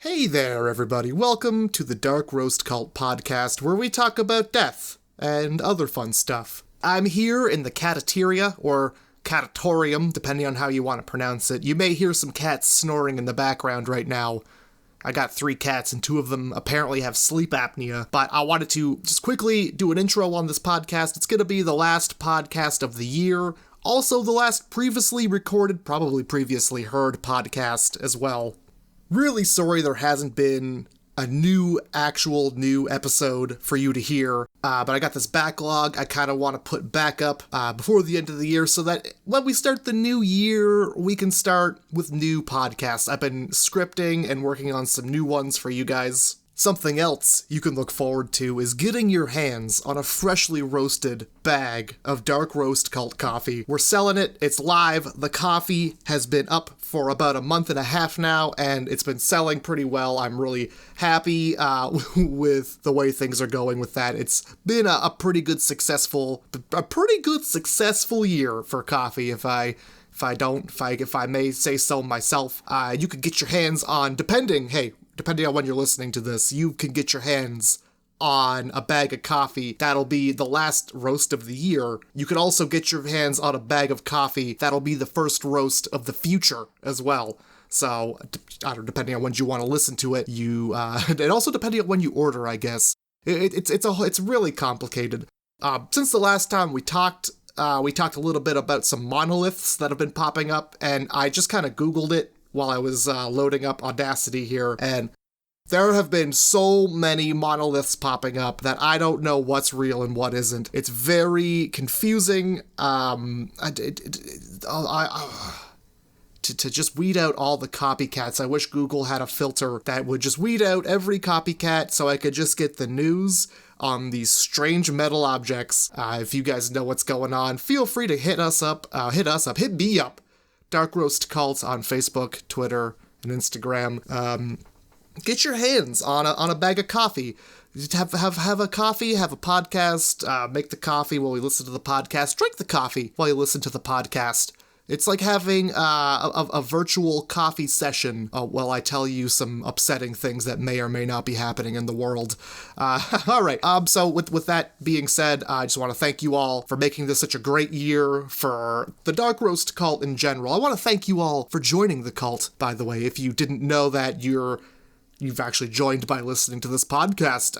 Hey there, everybody. Welcome to the Dark Roast Cult podcast, where we talk about death and other fun stuff. I'm here in the catateria, or catatorium, depending on how you want to pronounce it. You may hear some cats snoring in the background right now. I got 3 cats, and 2 of them apparently have sleep apnea, but I wanted to just quickly do an intro on this podcast. It's going to be the last podcast of the year, also the last previously recorded, probably previously heard podcast as well. Really sorry there hasn't been a new episode for you to hear, but I got this backlog I kind of want to put back up before the end of the year so that when we start the new year, we can start with new podcasts. I've been scripting and working on some new ones for you guys. Something else you can look forward to is getting your hands on a freshly roasted bag of Dark Roast Cult coffee. We're selling it. It's live. The coffee has been up for about a month and a half now, and it's been selling pretty well. I'm really happy with the way things are going with that. It's been a pretty good successful year for coffee, if I may say so myself. You could get your hands on, depending on when you're listening to this, you can get your hands on a bag of coffee. That'll be the last roast of the year. You can also get your hands on a bag of coffee. That'll be the first roast of the future as well. So, I don't know, depending on when you want to listen to it, and also depending on when you order, I guess. It's really complicated. Since the last time we talked a little bit about some monoliths that have been popping up, and I just kind of Googled it while I was loading up Audacity here, and there have been so many monoliths popping up that I don't know what's real and what isn't. It's very confusing. To just weed out all the copycats. I wish Google had a filter that would just weed out every copycat so I could just get the news on these strange metal objects. If you guys know what's going on, feel free to hit me up. Dark Roast Cult on Facebook, Twitter, and Instagram. Get your hands on a bag of coffee. Have a coffee, have a podcast, make the coffee while we listen to the podcast, drink the coffee while you listen to the podcast. It's like having a virtual coffee session while I tell you some upsetting things that may or may not be happening in the world. All right. So with that being said, I just want to thank you all for making this such a great year for the Dark Roast Cult in general. I want to thank you all for joining the cult, by the way. If you didn't know that, you've actually joined by listening to this podcast.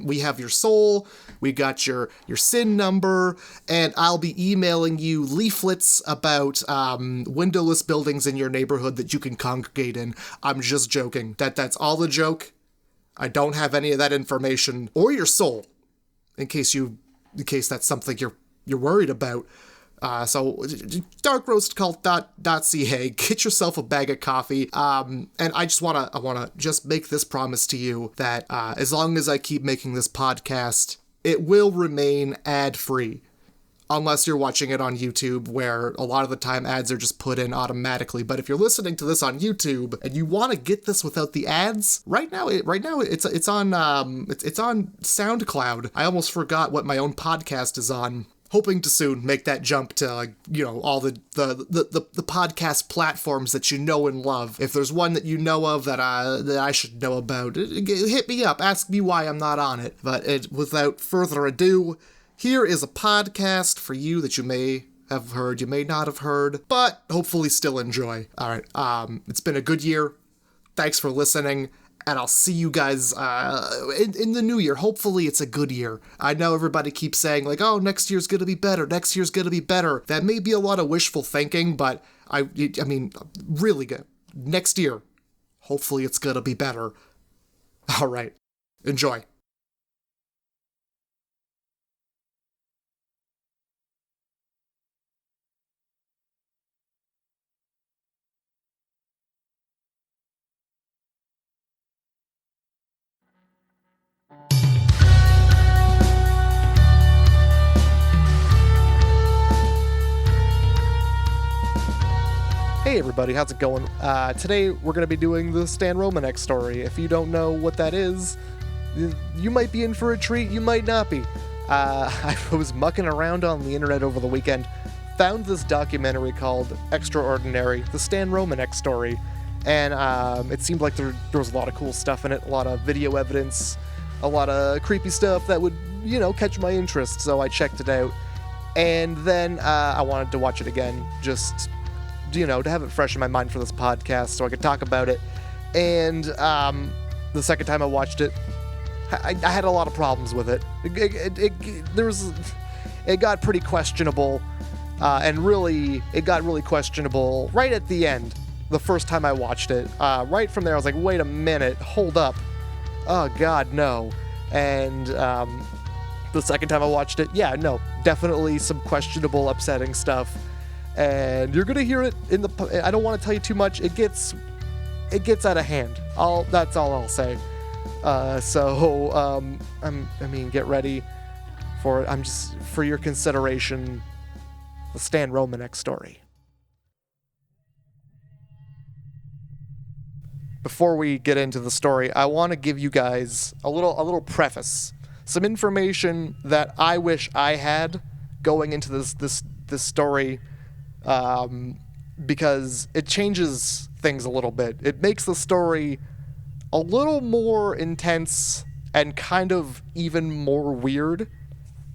We have your soul, we got your SIN number, and I'll be emailing you leaflets about windowless buildings in your neighborhood that you can congregate in. I'm just joking. That's all the joke. I don't have any of that information, or your soul, in case that's something you're worried about. So darkroastcult.ca, get yourself a bag of coffee, and I want to just make this promise to you that as long as I keep making this podcast, it will remain ad-free, unless you're watching it on YouTube, where a lot of the time ads are just put in automatically. But if you're listening to this on YouTube and you want to get this without the ads, right now it's on SoundCloud. I almost forgot what my own podcast is on. Hoping to soon make that jump to, all the podcast platforms that you know and love. If there's one that you know of that I should know about, hit me up, ask me why I'm not on it. But without further ado, here is a podcast for you that you may have heard, you may not have heard, but hopefully still enjoy. All right, it's been a good year. Thanks for listening. And I'll see you guys in the new year. Hopefully it's a good year. I know everybody keeps saying, like, oh, next year's going to be better. Next year's going to be better. That may be a lot of wishful thinking, but I mean, really good. Next year, hopefully it's going to be better. All right. Enjoy. Hey everybody, how's it going? Today we're going to be doing the Stan Romanek story. If you don't know what that is, you might be in for a treat, you might not be. I was mucking around on the internet over the weekend, found this documentary called Extraordinary, the Stan Romanek story, and it seemed like there was a lot of cool stuff in it, a lot of video evidence, a lot of creepy stuff that would, catch my interest, so I checked it out. And then I wanted to watch it again, just, to have it fresh in my mind for this podcast so I could talk about it. And the second time I watched it, I had a lot of problems with it. It got pretty questionable, and really, it got really questionable right at the end, the first time I watched it. Right from there, I was like, wait a minute, hold up. Oh, God, no. And the second time I watched it, yeah, no, definitely some questionable, upsetting stuff. And you're gonna hear it in the... I don't want to tell you too much. It gets out of hand. That's all I'll say. Get ready for it. For your consideration, the Stan Romanek story. Before we get into the story, I want to give you guys a little preface, some information that I wish I had going into this story, because it changes things a little bit. It makes the story a little more intense and kind of even more weird.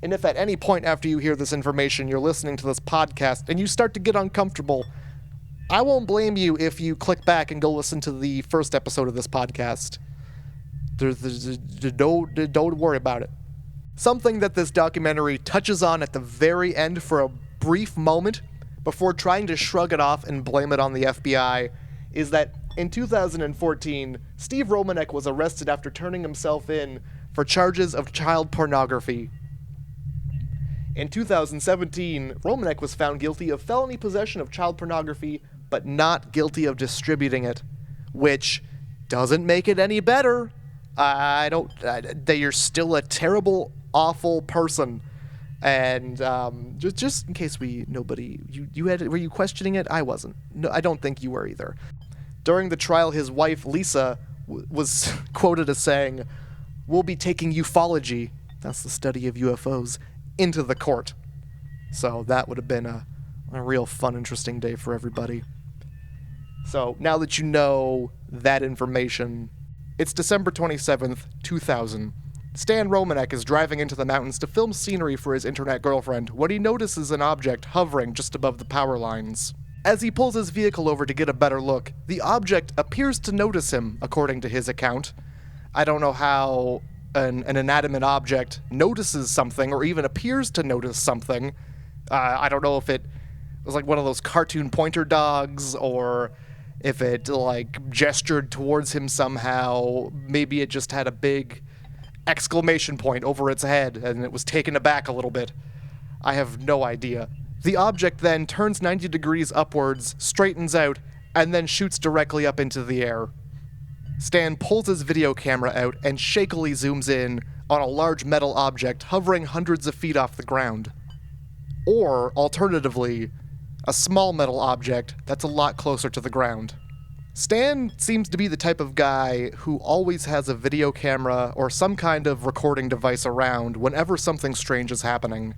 And if at any point after you hear this information, you're listening to this podcast and you start to get uncomfortable, I won't blame you if you click back and go listen to the first episode of this podcast. Don't worry about it. Something that this documentary touches on at the very end for a brief moment before trying to shrug it off and blame it on the FBI is that in 2014, Steve Romanek was arrested after turning himself in for charges of child pornography. In 2017, Romanek was found guilty of felony possession of child pornography, but not guilty of distributing it, which doesn't make it any better. You're still a terrible, awful person. And just in case were you questioning it? I wasn't. No, I don't think you were either. During the trial, his wife, Lisa, was quoted as saying, "We'll be taking ufology," that's the study of UFOs, into the court. So that would have been a real fun, interesting day for everybody. So now that you know that information, it's December 27th, 2000. Stan Romanek is driving into the mountains to film scenery for his internet girlfriend when he notices an object hovering just above the power lines. As he pulls his vehicle over to get a better look, the object appears to notice him, according to his account. I don't know how an inanimate object notices something or even appears to notice something. I don't know if it was like one of those cartoon pointer dogs or if it gestured towards him somehow. Maybe it just had a big exclamation point over its head and it was taken aback a little bit. I have no idea. The object then turns 90 degrees upwards, straightens out, and then shoots directly up into the air. Stan pulls his video camera out and shakily zooms in on a large metal object hovering hundreds of feet off the ground. Or, alternatively, a small metal object that's a lot closer to the ground. Stan seems to be the type of guy who always has a video camera or some kind of recording device around whenever something strange is happening.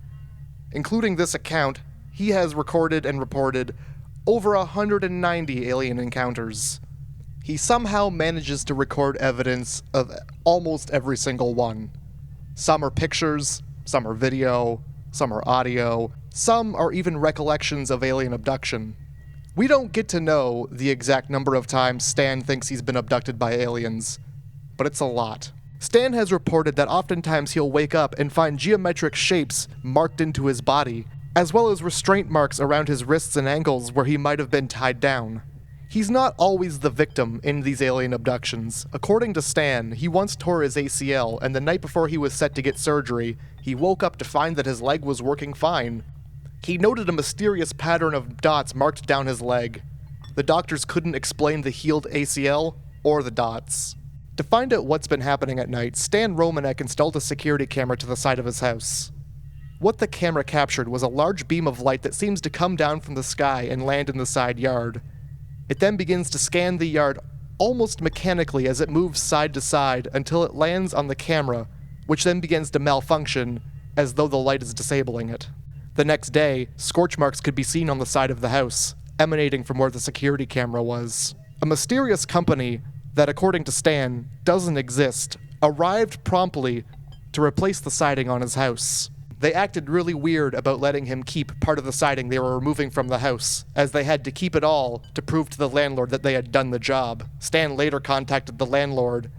Including this account, he has recorded and reported over 190 alien encounters. He somehow manages to record evidence of almost every single one. Some are pictures, some are video, some are audio, some are even recollections of alien abduction. We don't get to know the exact number of times Stan thinks he's been abducted by aliens, but it's a lot. Stan has reported that oftentimes he'll wake up and find geometric shapes marked into his body, as well as restraint marks around his wrists and ankles where he might have been tied down. He's not always the victim in these alien abductions. According to Stan, he once tore his ACL, and the night before he was set to get surgery, he woke up to find that his leg was working fine. He noted a mysterious pattern of dots marked down his leg. The doctors couldn't explain the healed ACL or the dots. To find out what's been happening at night, Stan Romanek installed a security camera to the side of his house. What the camera captured was a large beam of light that seems to come down from the sky and land in the side yard. It then begins to scan the yard almost mechanically as it moves side to side until it lands on the camera, which then begins to malfunction as though the light is disabling it. The next day, scorch marks could be seen on the side of the house, emanating from where the security camera was. A mysterious company that, according to Stan, doesn't exist, arrived promptly to replace the siding on his house. They acted really weird about letting him keep part of the siding they were removing from the house, as they had to keep it all to prove to the landlord that they had done the job. Stan later contacted the landlord,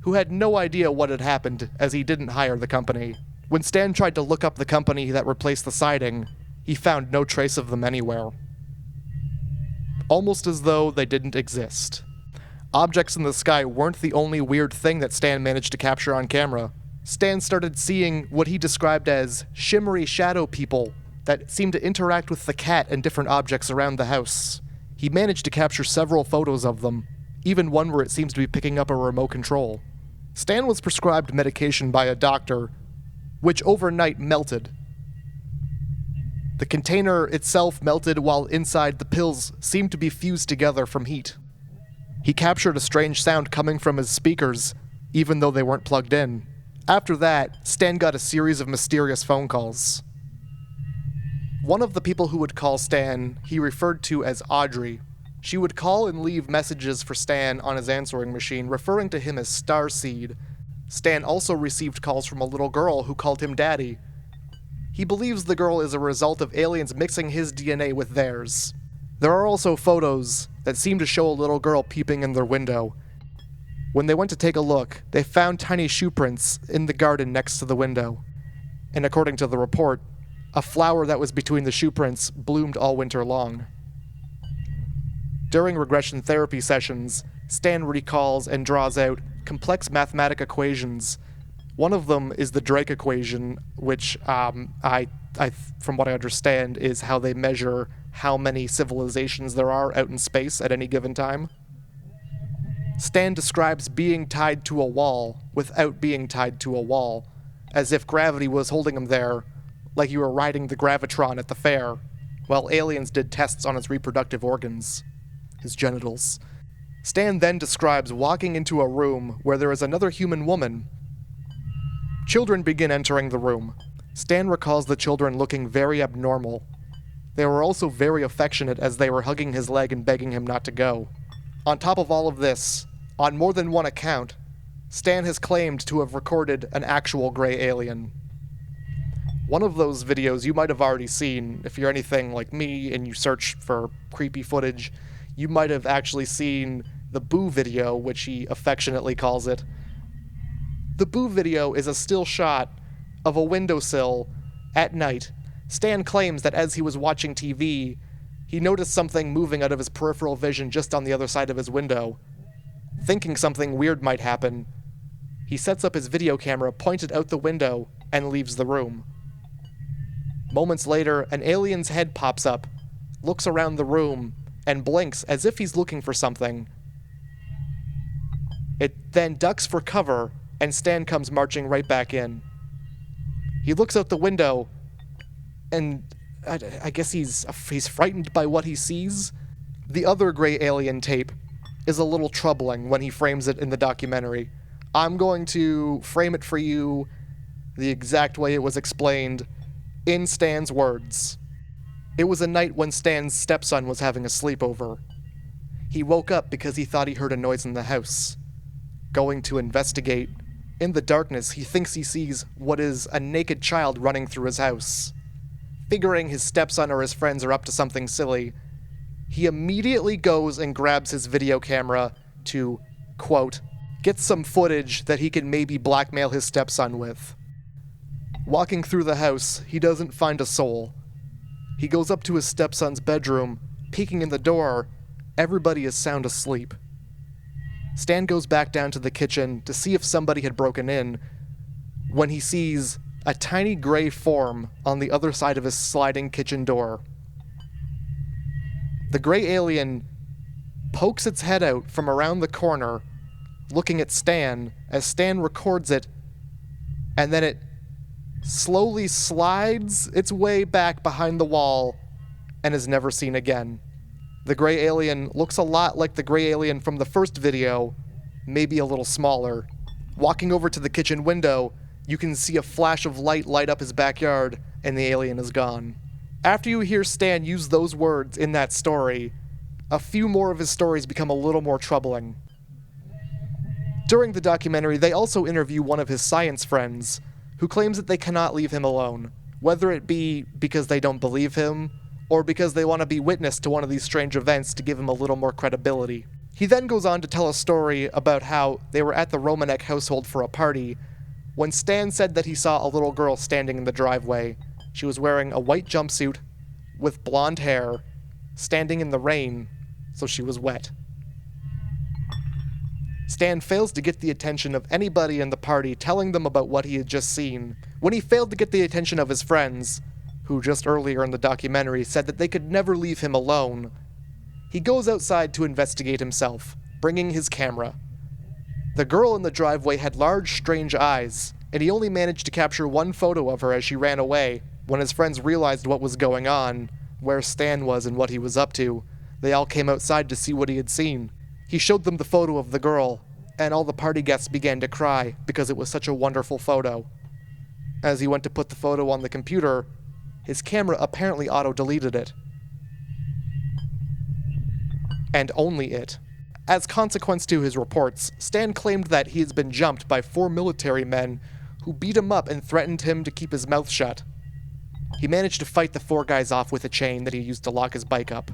who had no idea what had happened as he didn't hire the company. When Stan tried to look up the company that replaced the siding, he found no trace of them anywhere. Almost as though they didn't exist. Objects in the sky weren't the only weird thing that Stan managed to capture on camera. Stan started seeing what he described as shimmery shadow people that seemed to interact with the cat and different objects around the house. He managed to capture several photos of them, even one where it seems to be picking up a remote control. Stan was prescribed medication by a doctor, which overnight melted. The container itself melted while inside the pills seemed to be fused together from heat. He captured a strange sound coming from his speakers, even though they weren't plugged in. After that, Stan got a series of mysterious phone calls. One of the people who would call Stan, he referred to as Audrey. She would call and leave messages for Stan on his answering machine, referring to him as Starseed. Stan also received calls from a little girl who called him Daddy. He believes the girl is a result of aliens mixing his DNA with theirs. There are also photos that seem to show a little girl peeping in their window. When they went to take a look, they found tiny shoe prints in the garden next to the window. And according to the report, a flower that was between the shoe prints bloomed all winter long. During regression therapy sessions, Stan recalls and draws out complex mathematic equations. One of them is the Drake equation, which, from what I understand, is how they measure how many civilizations there are out in space at any given time. Stan describes being tied to a wall without being tied to a wall, as if gravity was holding him there, like you were riding the Gravitron at the fair, while aliens did tests on his reproductive organs, his genitals. Stan then describes walking into a room where there is another human woman. Children begin entering the room. Stan recalls the children looking very abnormal. They were also very affectionate as they were hugging his leg and begging him not to go. On top of all of this, on more than one account, Stan has claimed to have recorded an actual gray alien. One of those videos you might have already seen. If you're anything like me and you search for creepy footage, you might have actually seen the Boo video, which he affectionately calls it. The Boo video is a still shot of a windowsill at night. Stan claims that as he was watching TV, he noticed something moving out of his peripheral vision just on the other side of his window. Thinking something weird might happen, he sets up his video camera pointed out the window and leaves the room. Moments later, an alien's head pops up, looks around the room, and blinks as if he's looking for something. It then ducks for cover, and Stan comes marching right back in. He looks out the window, and I guess he's frightened by what he sees. The other gray alien tape is a little troubling when he frames it in the documentary. I'm going to frame it for you the exact way it was explained in Stan's words. It was a night when Stan's stepson was having a sleepover. He woke up because he thought he heard a noise in the house. Going to investigate, in the darkness he thinks he sees what is a naked child running through his house. Figuring his stepson or his friends are up to something silly, he immediately goes and grabs his video camera to, quote, get some footage that he can maybe blackmail his stepson with. Walking through the house, he doesn't find a soul. He goes up to his stepson's bedroom, peeking in the door. Everybody is sound asleep. Stan goes back down to the kitchen to see if somebody had broken in, when he sees a tiny gray form on the other side of his sliding kitchen door. The gray alien pokes its head out from around the corner, looking at Stan as Stan records it, and then it slowly slides its way back behind the wall and is never seen again. The gray alien looks a lot like the gray alien from the first video, maybe a little smaller. Walking over to the kitchen window, you can see a flash of light light up his backyard, and the alien is gone. After you hear Stan use those words in that story, a few more of his stories become a little more troubling. During the documentary, they also interview one of his science friends, who claims that they cannot leave him alone, whether it be because they don't believe him, or because they want to be witness to one of these strange events to give him a little more credibility. He then goes on to tell a story about how they were at the Romanek household for a party, when Stan said that he saw a little girl standing in the driveway. She was wearing a white jumpsuit, with blonde hair, standing in the rain, so she was wet. Stan fails to get the attention of anybody in the party telling them about what he had just seen. When he failed to get the attention of his friends, who just earlier in the documentary said that they could never leave him alone, he goes outside to investigate himself, bringing his camera. The girl in the driveway had large, strange eyes, and he only managed to capture one photo of her as she ran away. When his friends realized what was going on, where Stan was and what he was up to, they all came outside to see what he had seen. He showed them the photo of the girl, and all the party guests began to cry because it was such a wonderful photo. As he went to put the photo on the computer, his camera apparently auto-deleted it. And only it. As consequence to his reports, Stan claimed that he has been jumped by 4 military men who beat him up and threatened him to keep his mouth shut. He managed to fight the 4 guys off with a chain that he used to lock his bike up.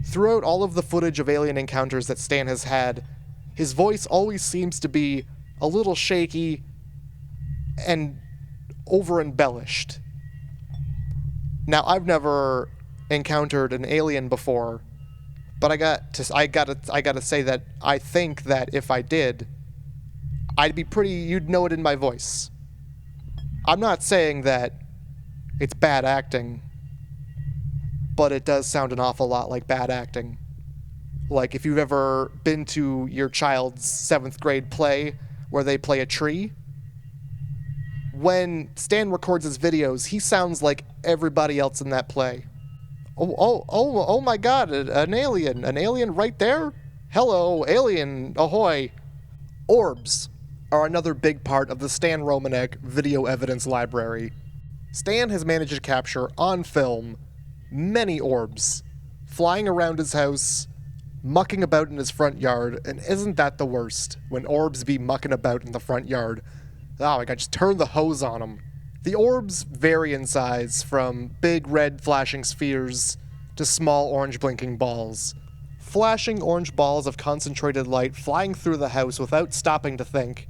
Throughout all of the footage of alien encounters that Stan has had, his voice always seems to be a little shaky and over-embellished. Now, I've never encountered an alien before, but I gotta say that I think that if I did, you'd know it in my voice. I'm not saying that it's bad acting, but it does sound an awful lot like bad acting. Like if you've ever been to your child's 7th grade play where they play a tree, when Stan records his videos, he sounds like everybody else in that play. Oh my god, an alien right there? Hello, alien, ahoy. Orbs are another big part of the Stan Romanek video evidence library. Stan has managed to capture, on film, many orbs, flying around his house, mucking about in his front yard, and isn't that the worst, when orbs be mucking about in the front yard? Oh my god, just turn the hose on them. The orbs vary in size, from big red flashing spheres to small orange blinking balls. Flashing orange balls of concentrated light flying through the house without stopping to think.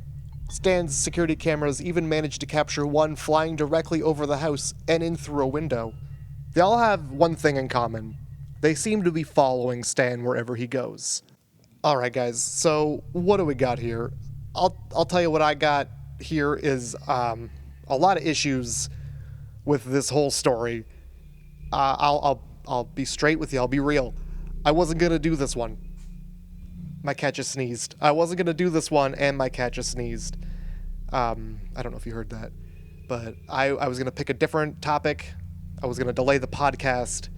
Stan's security cameras even managed to capture one flying directly over the house and in through a window. They all have one thing in common. They seem to be following Stan wherever he goes. Alright guys, so what do we got here? I'll tell you what I got here is a lot of issues with this whole story. I'll be straight with you, I'll be real. I wasn't gonna do this one. My cat just sneezed. I wasn't gonna do this one, and my cat just sneezed. I don't know if you heard that, but I was gonna pick a different topic. I was gonna delay the podcast.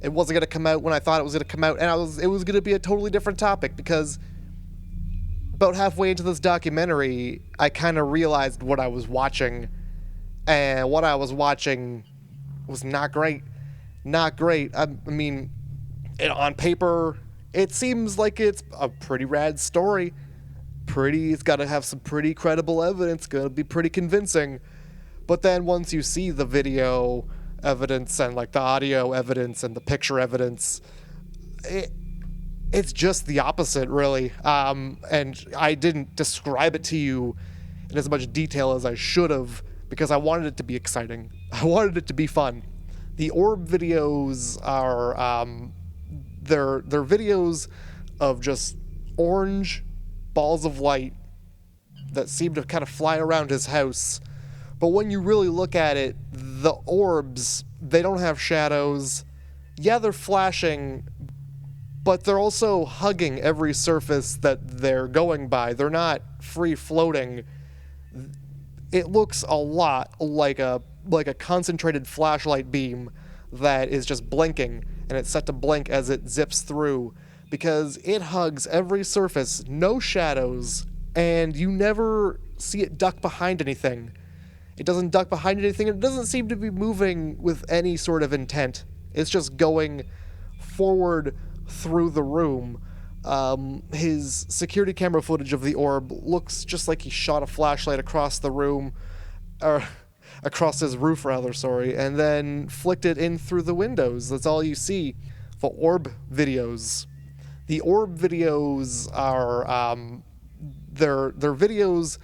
It wasn't gonna come out when I thought it was gonna come out, and it was gonna be a totally different topic, because about halfway into this documentary, I kind of realized what I was watching, and what I was watching was not great. Not great. I mean, on paper, it seems like it's a pretty rad story. It's got to have some pretty credible evidence, gonna be pretty convincing. But then once you see the video evidence and like the audio evidence and the picture evidence, it's just the opposite, really. And I didn't describe it to you in as much detail as I should have, because I wanted it to be exciting. I wanted it to be fun. The orb videos are, they're videos of just orange balls of light that seem to kind of fly around his house. But when you really look at it, the orbs, they don't have shadows. Yeah, they're flashing, but they're also hugging every surface that they're going by. They're not free floating. It looks a lot like a concentrated flashlight beam that is just blinking, and it's set to blink as it zips through, because it hugs every surface, no shadows, and you never see it duck behind anything. It doesn't duck behind anything. It doesn't seem to be moving with any sort of intent. It's just going forward through the room. His security camera footage of the orb looks just like he shot a flashlight across the room, or across his roof rather, sorry, and then flicked it in through the windows. That's all you see. The orb videos. The orb videos are, they're videos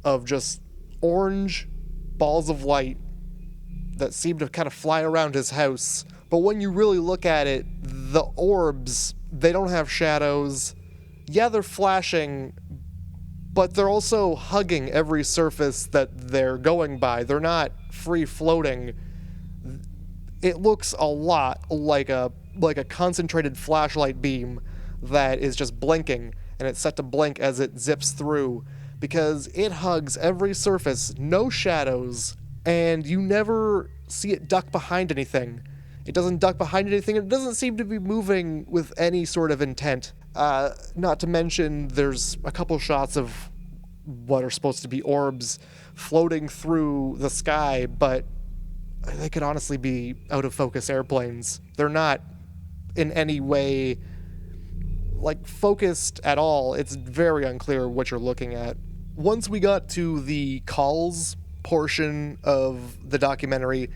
of just orange balls of light that seem to kind of fly around his house. But when you really look at it, the orbs, they don't have shadows. Yeah, they're flashing, but they're also hugging every surface that they're going by. They're not free floating. It looks a lot like a concentrated flashlight beam that is just blinking, and it's set to blink as it zips through, because it hugs every surface, no shadows, and you never see it duck behind anything. It doesn't duck behind anything, and it doesn't seem to be moving with any sort of intent. Not to mention, there's a couple shots of what are supposed to be orbs floating through the sky, but they could honestly be out-of-focus airplanes. They're not in any way focused at all. It's very unclear what you're looking at. Once we got to the calls portion of the documentary,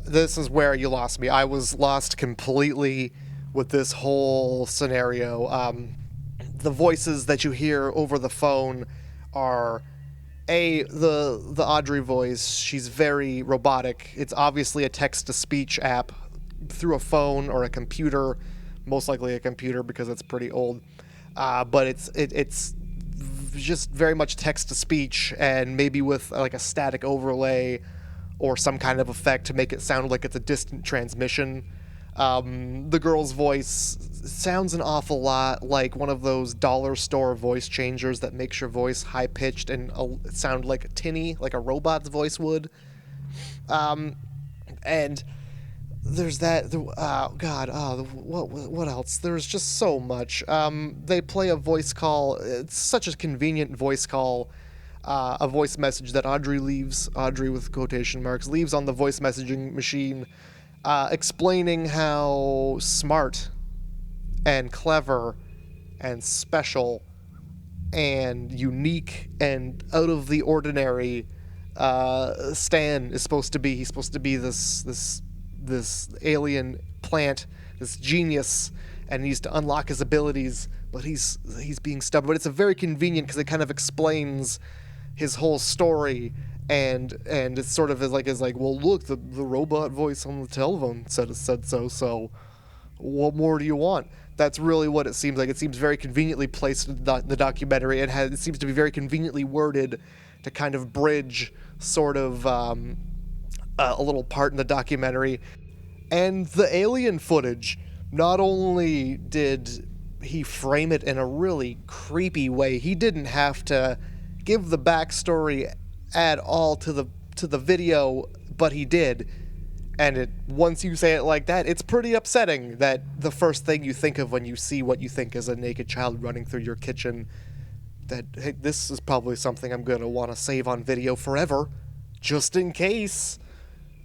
this is where you lost me. I was lost completely with this whole scenario. The voices that you hear over the phone are the Audrey voice. She's very robotic. It's obviously a text-to-speech app through a phone or a computer, most likely a computer because it's pretty old. But it's just very much text-to-speech, and maybe with a static overlay or some kind of effect to make it sound like it's a distant transmission. The girl's voice sounds an awful lot like one of those dollar store voice changers that makes your voice high-pitched and sound like tinny, like a robot's voice would. And there's that. What else? There's just so much. They play a voice call. It's such a convenient voice call. A voice message that Audrey with quotation marks, leaves on the voice messaging machine, explaining how smart and clever and special and unique and out of the ordinary Stan is supposed to be. He's supposed to be this alien plant, this genius, and he needs to unlock his abilities, but he's being stubborn. But it's a very convenient because it kind of explains his whole story, and it's sort of like, well, look, the robot voice on the telephone said so what more do you want? That's really what it seems like. It seems very conveniently placed in the documentary. It seems to be very conveniently worded to kind of bridge sort of a little part in the documentary. And the alien footage, not only did he frame it in a really creepy way, he didn't have to give the backstory at all to the video, but he did. And once you say it like that, it's pretty upsetting that the first thing you think of when you see what you think is a naked child running through your kitchen, that, hey, this is probably something I'm going to want to save on video forever, just in case.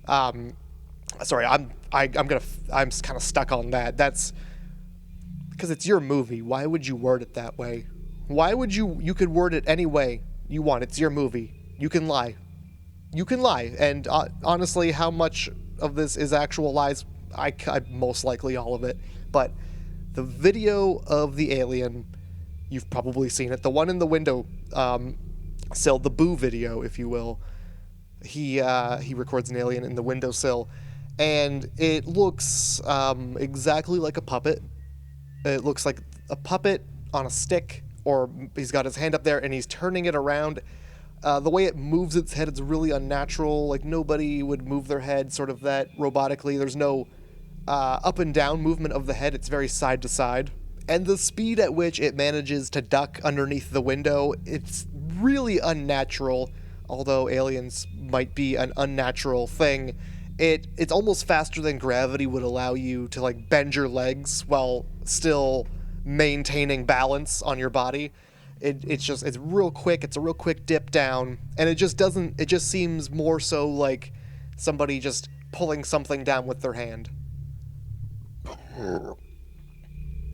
Sorry, I'm kind of stuck on that. That's because it's your movie. Why would you word it that way? Why would you could word it any way you want. It's your movie. You can lie. And honestly, how much of this is actual lies? I most likely all of it. But the video of the alien, you've probably seen it. The one in the window sill, the Boo video, if you will. He records an alien in the windowsill, and it looks exactly like a puppet. It looks like a puppet on a stick, or he's got his hand up there and he's turning it around. The way it moves its head, it's really unnatural. Like, nobody would move their head sort of that robotically. There's no up and down movement of the head. It's very side to side. And the speed at which it manages to duck underneath the window, it's really unnatural. Although aliens might be an unnatural thing, it's almost faster than gravity would allow you to, like, bend your legs while still maintaining balance on your body. It's real quick. It's a real quick dip down, and it just seems more so like somebody just pulling something down with their hand.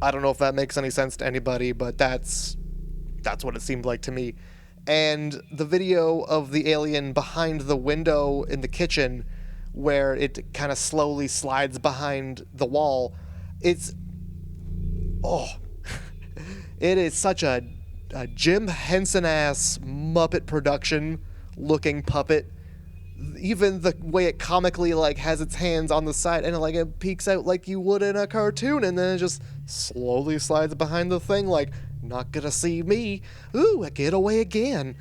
I don't know if that makes any sense to anybody, but that's what it seemed like to me. And the video of the alien behind the window in the kitchen, where it kind of slowly slides behind the wall, it's, oh, it is such a Jim Henson-ass Muppet production looking puppet. Even the way it comically like has its hands on the side and like it peeks out like you would in a cartoon, and then it just slowly slides behind the thing like, not gonna see me. Ooh, I get away again.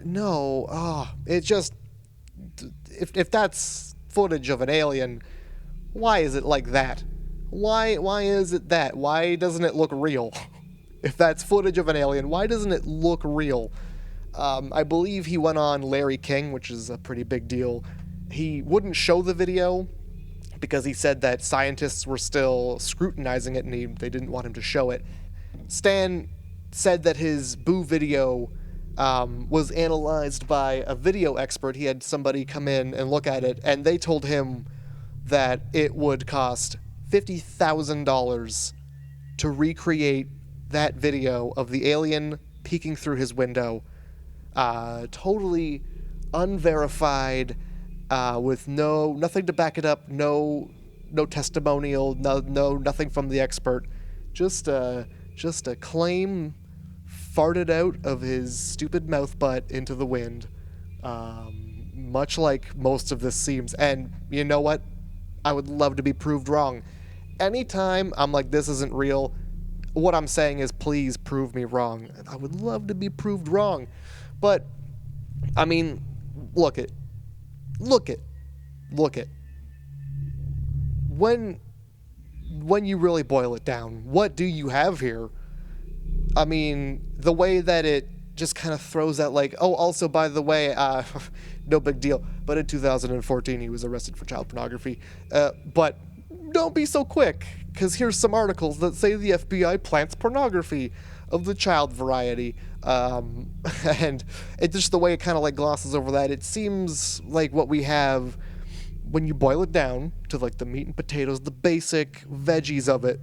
No. It just, if that's footage of an alien, why is it like that? Why is it that? Why doesn't it look real? If that's footage of an alien, why doesn't it look real? I believe he went on Larry King, which is a pretty big deal. He wouldn't show the video because he said that scientists were still scrutinizing it and they didn't want him to show it. Stan said that his Boo video was analyzed by a video expert. He had somebody come in and look at it, and they told him that it would cost $50,000 to recreate that video of the alien peeking through his window. Totally unverified, with nothing to back it up, no testimonial, nothing from the expert, just a claim farted out of his stupid mouth butt into the wind, much like most of this seems. And you know what? I would love to be proved wrong. Anytime I'm like, this isn't real, what I'm saying is, please prove me wrong. I would love to be proved wrong. But, I mean, look it. When you really boil it down, what do you have here? I mean, the way that it just kind of throws out like, oh, also, by the way, no big deal, but in 2014 he was arrested for child pornography. But don't be so quick, because here's some articles that say the FBI plants pornography of the child variety. And it's just the way it kind of like glosses over that. It seems like what we have, when you boil it down to like the meat and potatoes, the basic veggies of it,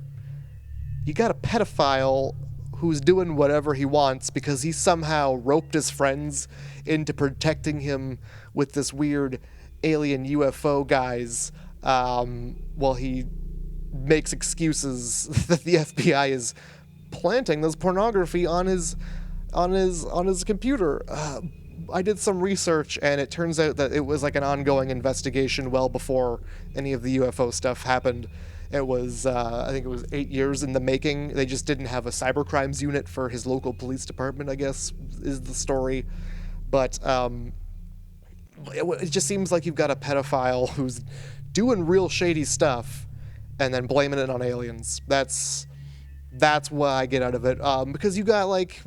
you got a pedophile who's doing whatever he wants because he somehow roped his friends into protecting him with this weird alien UFO guys, while he makes excuses that the FBI is planting this pornography on his computer. I did some research, and it turns out that it was like an ongoing investigation well before any of the UFO stuff happened. It was, I think it was 8 years in the making. They just didn't have a cybercrimes unit for his local police department, I guess, is the story. But it just seems like you've got a pedophile who's doing real shady stuff and then blaming it on aliens. That's what I get out of it. Because you got like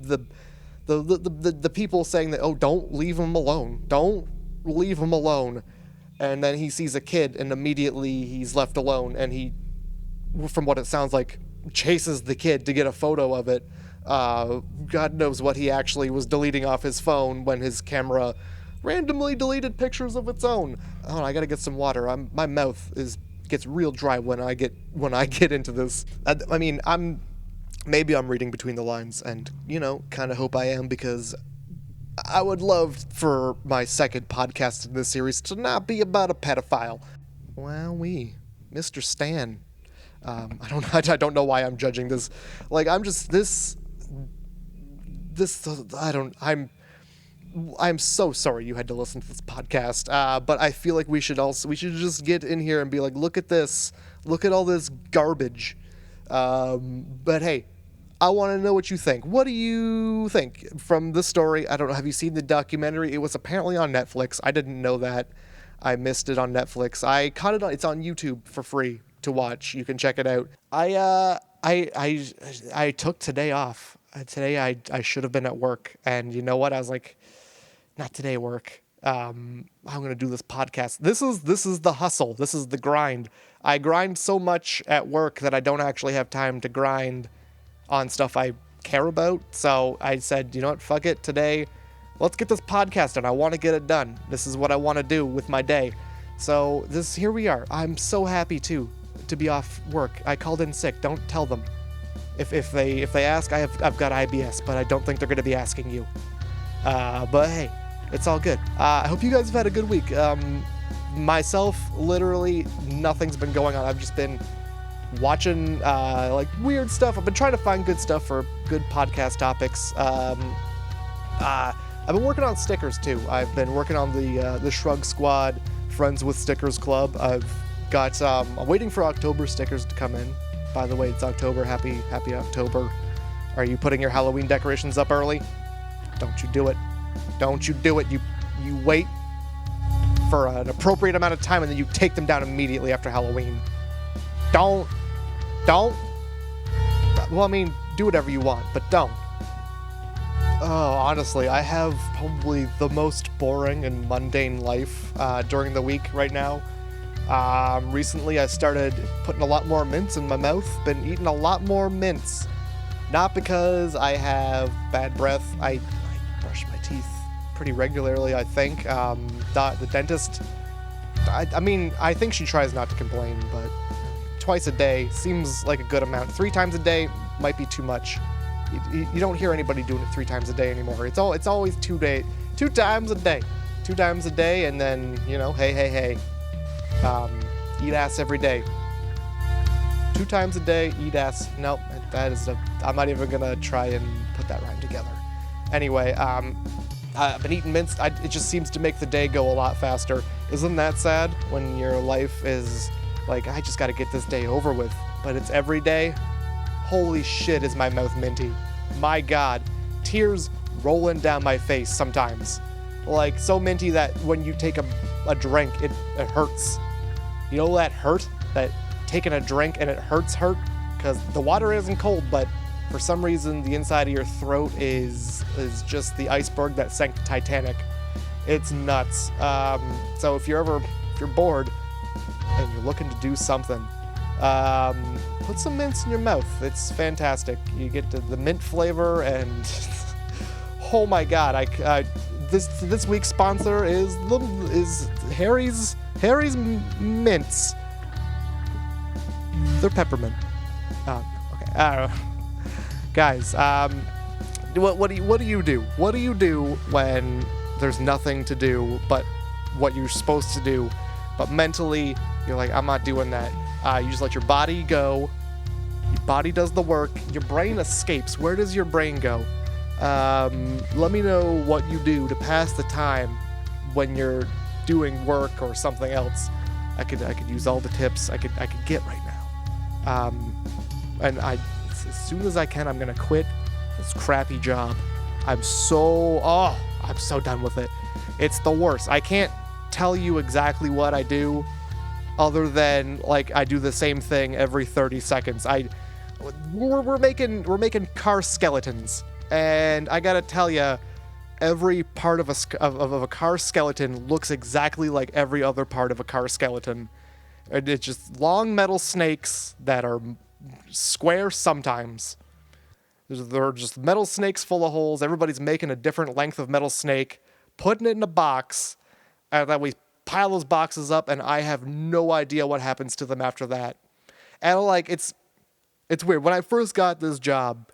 the people saying that, oh, don't leave him alone. Don't leave him alone. And then he sees a kid and immediately he's left alone, and he, from what it sounds like, chases the kid to get a photo of it. God knows what he actually was deleting off his phone when his camera randomly deleted pictures of its own. Oh, I gotta get some water. My mouth gets real dry when I get into this. I mean, maybe I'm reading between the lines, and kind of hope I am, because I would love for my second podcast in this series to not be about a pedophile. Wowee, Mr. Stan. I don't know why I'm judging this. Like, I'm just I'm so sorry you had to listen to this podcast. But I feel like we should just get in here and be like, look at this, look at all this garbage. But hey, I want to know what you think. What do you think from the story? I don't know. Have you seen the documentary? It was apparently on Netflix. I didn't know that. I missed it on Netflix. I caught it it's on YouTube for free to watch. You can check it out. I took today off. Today I should have been at work, and you know what? I was like, not today, work. I'm going to do this podcast. This is the hustle. This is the grind. I grind so much at work that I don't actually have time to grind on stuff I care about. So I said, you know what, fuck it, today, let's get this podcast done. I want to get it done. This is what I want to do with my day. So here we are. I'm so happy to to be off work. I called in sick. Don't tell them. If they ask, I've got IBS, but I don't think they're going to be asking you. But hey, it's all good. I hope you guys have had a good week. Myself, literally nothing's been going on. I've just been watching like weird stuff. I've been trying to find good stuff for good podcast topics. I've been working on stickers too. I've been working on the Shrug Squad Friends with Stickers Club. I've got I'm waiting for October stickers to come in. By the way, it's October. Happy October. Are you putting your Halloween decorations up early? Don't you do it. Don't you do it. You wait for an appropriate amount of time and then you take them down immediately after Halloween. Don't. Well, I mean, do whatever you want, but don't. Oh, honestly, I have probably the most boring and mundane life during the week right now. Recently, I started putting a lot more mints in my mouth. Been eating a lot more mints. Not because I have bad breath. I brush my teeth pretty regularly, I think. The dentist, I mean, I think she tries not to complain, but twice a day seems like a good amount. 3 times a day might be too much. You don't hear anybody doing it 3 times a day anymore. It's always 2 times a day. 2 times a day, and then, hey. Eat ass every day. 2 times a day, eat ass. Nope, I'm not even gonna try and put that rhyme together. Anyway, I've been eating mints. It just seems to make the day go a lot faster. Isn't that sad when your life is like, I just gotta get this day over with, but it's every day? Holy shit, is my mouth minty. My God, tears rolling down my face sometimes. Like, so minty that when you take a drink, it hurts. You know that hurt? That taking a drink and it hurt? Because the water isn't cold, but for some reason the inside of your throat is just the iceberg that sank the Titanic. It's nuts. So if you're bored and you're looking to do something, put some mints in your mouth. It's fantastic. You get the mint flavor, and oh my God! This week's sponsor is Harry's Mints. They're peppermint. Okay. I don't know. Guys, what do you do? What do you do when there's nothing to do but what you're supposed to do, but mentally you're like, I'm not doing that. You just let your body go. Your body does the work. Your brain escapes. Where does your brain go? Let me know what you do to pass the time when you're doing work or something else. I could use all the tips I could get right now. And as soon as I can, I'm gonna quit this crappy job. I'm so done with it. It's the worst. I can't tell you exactly what I do, other than like I do the same thing every 30 seconds. We're making car skeletons, and I gotta tell you, every part of a car skeleton looks exactly like every other part of a car skeleton. It's just long metal snakes that are square sometimes. They're just metal snakes full of holes. Everybody's making a different length of metal snake, putting it in a box, and then we pile those boxes up, and I have no idea what happens to them after that. And like, it's weird. When I first got this job,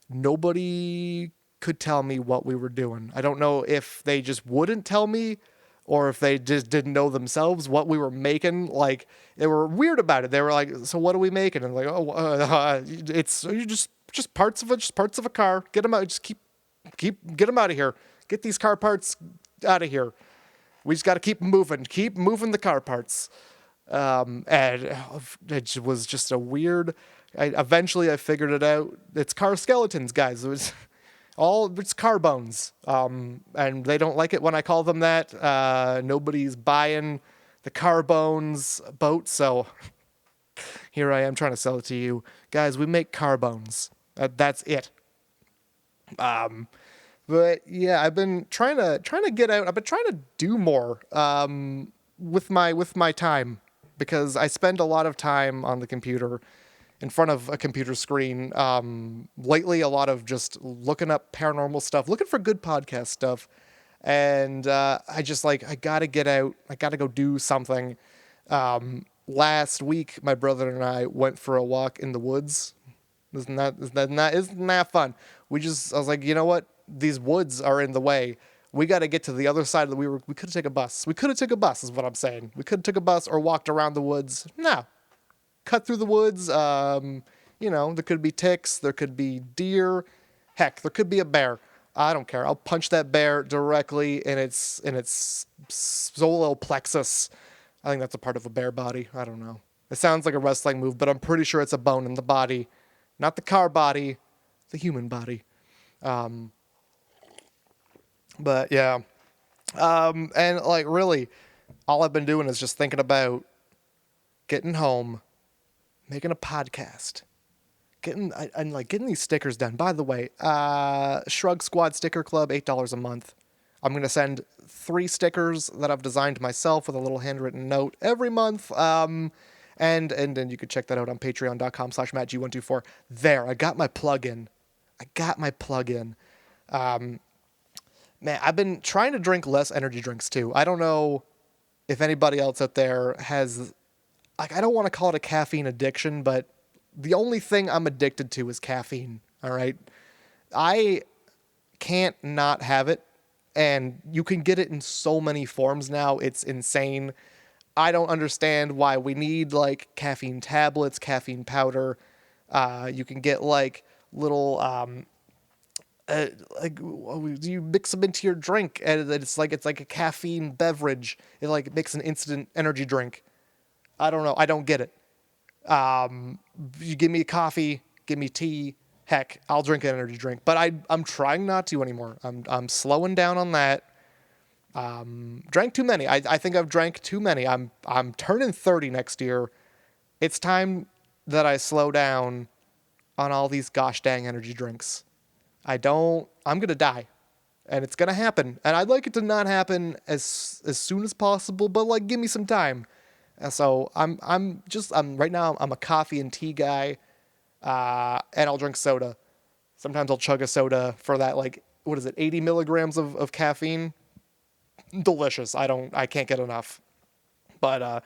nobody could tell me what we were doing. I don't know if they just wouldn't tell me, or if they just didn't know themselves what we were making. Like, they were weird about it. They were like, "So what are we making?" And like, it's just parts of a car. Get them out. Just keep get them out of here. Get these car parts out of here. We just got to keep moving the car parts." And it was just a weird. Eventually I figured it out. It's car skeletons, guys. It's car bones. And they don't like it when I call them that. Nobody's buying the car bones boat, so here I am trying to sell it to you. Guys, we make car bones. That's it. But yeah, I've been trying to get out. I've been trying to do more with my time, because I spend a lot of time on the computer, in front of a computer screen. Lately, a lot of just looking up paranormal stuff, looking for good podcast stuff. And I gotta get out. I gotta go do something. last week, my brother and I went for a walk in the woods. Isn't that fun? I was like, you know what? These woods are in the way. We got to get to the other side of we could have taken a bus. We could have taken a bus is what I'm saying. We could have took a bus or walked around the woods. No. Cut through the woods. There could be ticks. There could be deer. Heck, there could be a bear. I don't care. I'll punch that bear directly in its solar plexus. I think that's a part of a bear body. I don't know. It sounds like a wrestling move, but I'm pretty sure it's a bone in the body. Not the car body, the human body. But yeah. And like really, all I've been doing is just thinking about getting home, making a podcast, getting these stickers done. By the way, Shrug Squad Sticker Club, $8 a month. I'm going to send 3 stickers that I've designed myself with a little handwritten note every month. And you can check that out on patreon.com/MattG124. There, I got my plug-in. Man, I've been trying to drink less energy drinks too. I don't know if anybody else out there has, I don't want to call it a caffeine addiction, but the only thing I'm addicted to is caffeine. All right. I can't not have it. And you can get it in so many forms now. It's insane. I don't understand why we need like caffeine tablets, caffeine powder. You can get like little, you mix them into your drink and it's like a caffeine beverage. It like makes an instant energy drink. I don't know. I don't get it. You give me coffee, give me tea. Heck, I'll drink an energy drink, but I'm trying not to anymore. I'm slowing down on that. Drank too many. I think I've drank too many. I'm turning 30 next year. It's time that I slow down on all these gosh dang energy drinks. I'm going to die and it's going to happen. And I'd like it to not happen as soon as possible, but like, give me some time. And so I'm right now I'm a coffee and tea guy. And I'll drink soda. Sometimes I'll chug a soda for that, 80 milligrams of caffeine. Delicious. I can't get enough. But,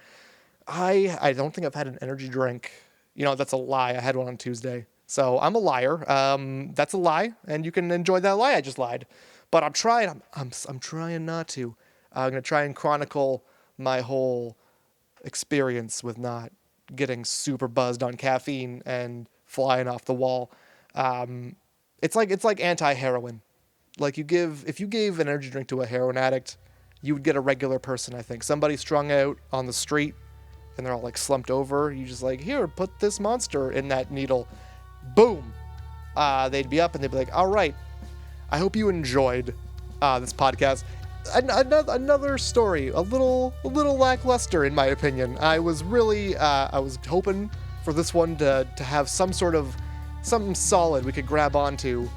I don't think I've had an energy drink. That's a lie. I had one on Tuesday. So I'm a liar. That's a lie, and you can enjoy that lie. I just lied. But I'm trying. I'm trying not to. I'm going to try and chronicle my whole experience with not getting super buzzed on caffeine and flying off the wall. It's like anti-heroin. Like if you gave an energy drink to a heroin addict, you would get a regular person, I think. Somebody strung out on the street and they're all like slumped over. You just like, here, put this monster in that needle. Boom. They'd be up and they'd be like, all right, I hope you enjoyed this podcast. Another story, a little lackluster in my opinion. I was hoping for this one to have something solid we could grab onto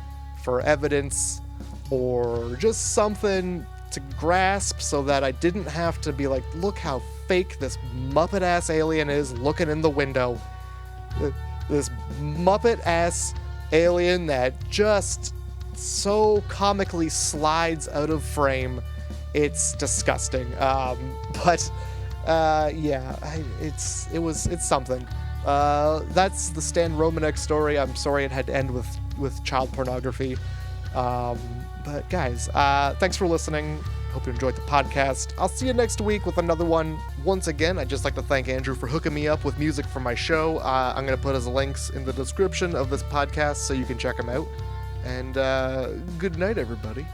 for evidence or just something to grasp so that I didn't have to be like, look how fake this Muppet ass alien is looking in the window. This Muppet ass alien that just so comically slides out of frame. It's disgusting. It's something. That's the Stan Romanek story. I'm sorry it had to end with child pornography. But guys, thanks for listening. Hope you enjoyed the podcast. I'll see you next week with another one. Once again, I'd just like to thank Andrew for hooking me up with music for my show. I'm going to put his links in the description of this podcast so you can check them out. And good night, everybody.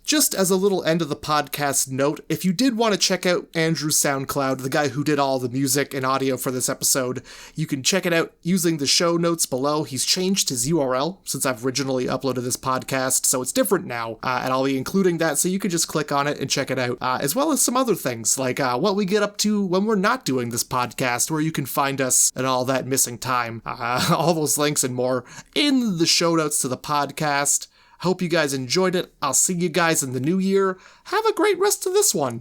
Just as a little end of the podcast note, if you did want to check out Andrew's SoundCloud, the guy who did all the music and audio for this episode, you can check it out using the show notes below. He's changed his URL since I've originally uploaded this podcast, so it's different now, and I'll be including that, so you can just click on it and check it out, as well as some other things, like what we get up to when we're not doing this podcast, where you can find us and all that missing time. All those links and more in the show notes to the podcast. Hope you guys enjoyed it. I'll see you guys in the new year. Have a great rest of this one.